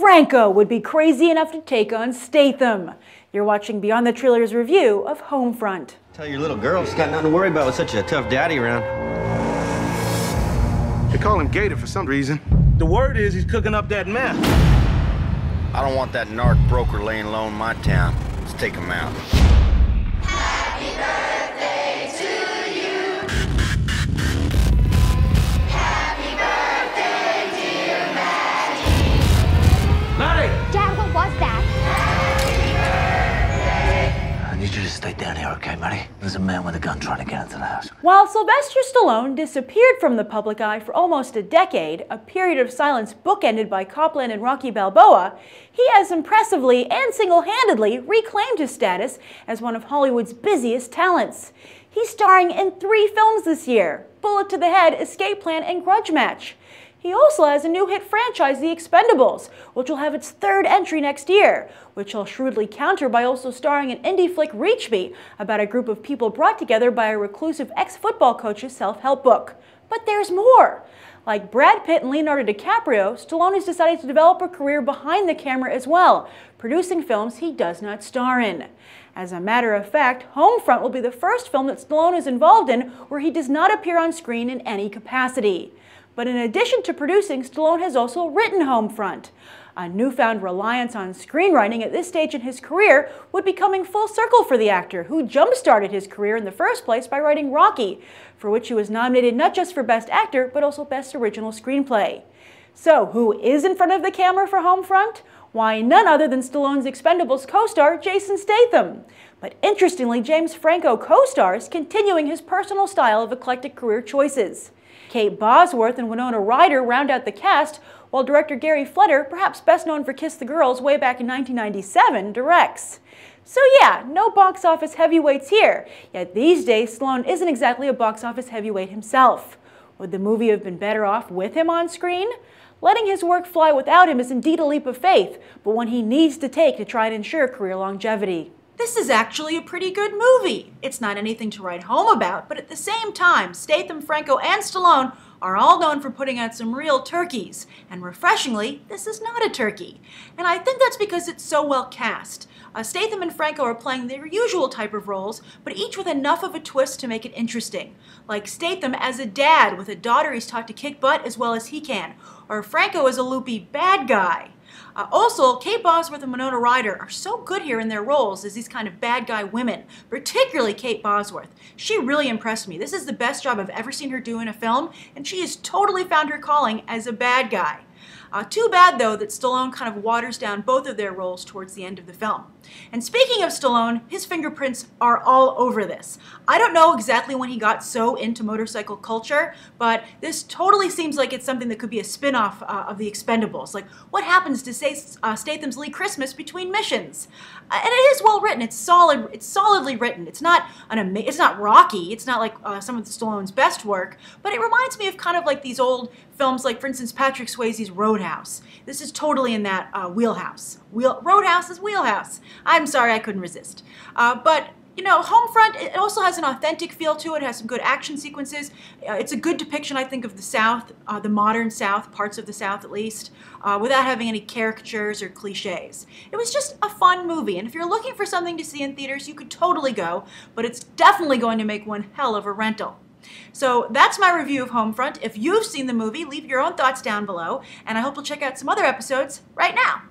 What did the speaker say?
Franco would be crazy enough to take on Statham. You're watching Beyond the Trailer's review of Homefront. Tell your little girl she's got nothing to worry about with such a tough daddy around. They call him Gator for some reason. The word is he's cooking up that meth. I don't want that narc broker laying low in my town. Let's take him out. Happy birthday to you. Happy birthday, dear Maddie. Maddie! Dad, what was that? I need you to stay down here, okay, Maddie? There's a man with a gun trying to get into the house. While Sylvester Stallone disappeared from the public eye for almost a decade, a period of silence bookended by Copland and Rocky Balboa, he has impressively and single-handedly reclaimed his status as one of Hollywood's busiest talents. He's starring in 3 films this year: Bullet to the Head, Escape Plan, and Grudge Match. He also has a new hit franchise, The Expendables, which will have its 3rd entry next year, which he'll shrewdly counter by also starring in indie flick Reach Me, about a group of people brought together by a reclusive ex-football coach's self-help book. But there's more. Like Brad Pitt and Leonardo DiCaprio, Stallone has decided to develop a career behind the camera as well, producing films he does not star in. As a matter of fact, Homefront will be the first film that Stallone is involved in where he does not appear on screen in any capacity. But in addition to producing, Stallone has also written Homefront. A newfound reliance on screenwriting at this stage in his career would be coming full circle for the actor, who jump-started his career in the first place by writing Rocky, for which he was nominated not just for Best Actor, but also Best Original Screenplay. So, who is in front of the camera for Homefront? Why, none other than Stallone's Expendables co-star, Jason Statham. But interestingly, James Franco co-stars, continuing his personal style of eclectic career choices. Kate Bosworth and Winona Ryder round out the cast, while director Gary Fleder, perhaps best known for Kiss the Girls way back in 1997, directs. So yeah, no box office heavyweights here, yet these days Stallone isn't exactly a box office heavyweight himself. Would the movie have been better off with him on screen? Letting his work fly without him is indeed a leap of faith, but one he needs to take to try and ensure career longevity. This is actually a pretty good movie. It's not anything to write home about, but at the same time, Statham, Franco, and Stallone are all known for putting out some real turkeys. And refreshingly, this is not a turkey. And I think that's because it's so well cast. Statham and Franco are playing their usual type of roles, but each with enough of a twist to make it interesting. Like Statham as a dad with a daughter he's taught to kick butt as well as he can, or Franco as a loopy bad guy. Also, Kate Bosworth and Winona Ryder are so good here in their roles as these kind of bad guy women, particularly Kate Bosworth. She really impressed me. This is the best job I've ever seen her do in a film, and she has totally found her calling as a bad guy. Too bad, though, that Stallone kind of waters down both of their roles towards the end of the film. And speaking of Stallone, his fingerprints are all over this. I don't know exactly when he got so into motorcycle culture, but this totally seems like it's something that could be a spin-off of The Expendables. Like, what happens to Statham's Lee Christmas between missions? And it is well written. It's solid. It's solidly written. It's not it's not Rocky. It's not like some of Stallone's best work, but it reminds me of kind of like these old films, like for instance Patrick Swayze's Roadhouse. This is totally in that wheelhouse. Roadhouse is wheelhouse. I'm sorry, I couldn't resist. But you know, Homefront, it also has an authentic feel to it. It has some good action sequences. It's a good depiction, I think, of the South, the modern South, parts of the South at least, without having any caricatures or cliches. It was just a fun movie, and if you're looking for something to see in theaters, you could totally go, but it's definitely going to make one hell of a rental. So that's my review of Homefront. If you've seen the movie, leave your own thoughts down below, and I hope you'll check out some other episodes right now.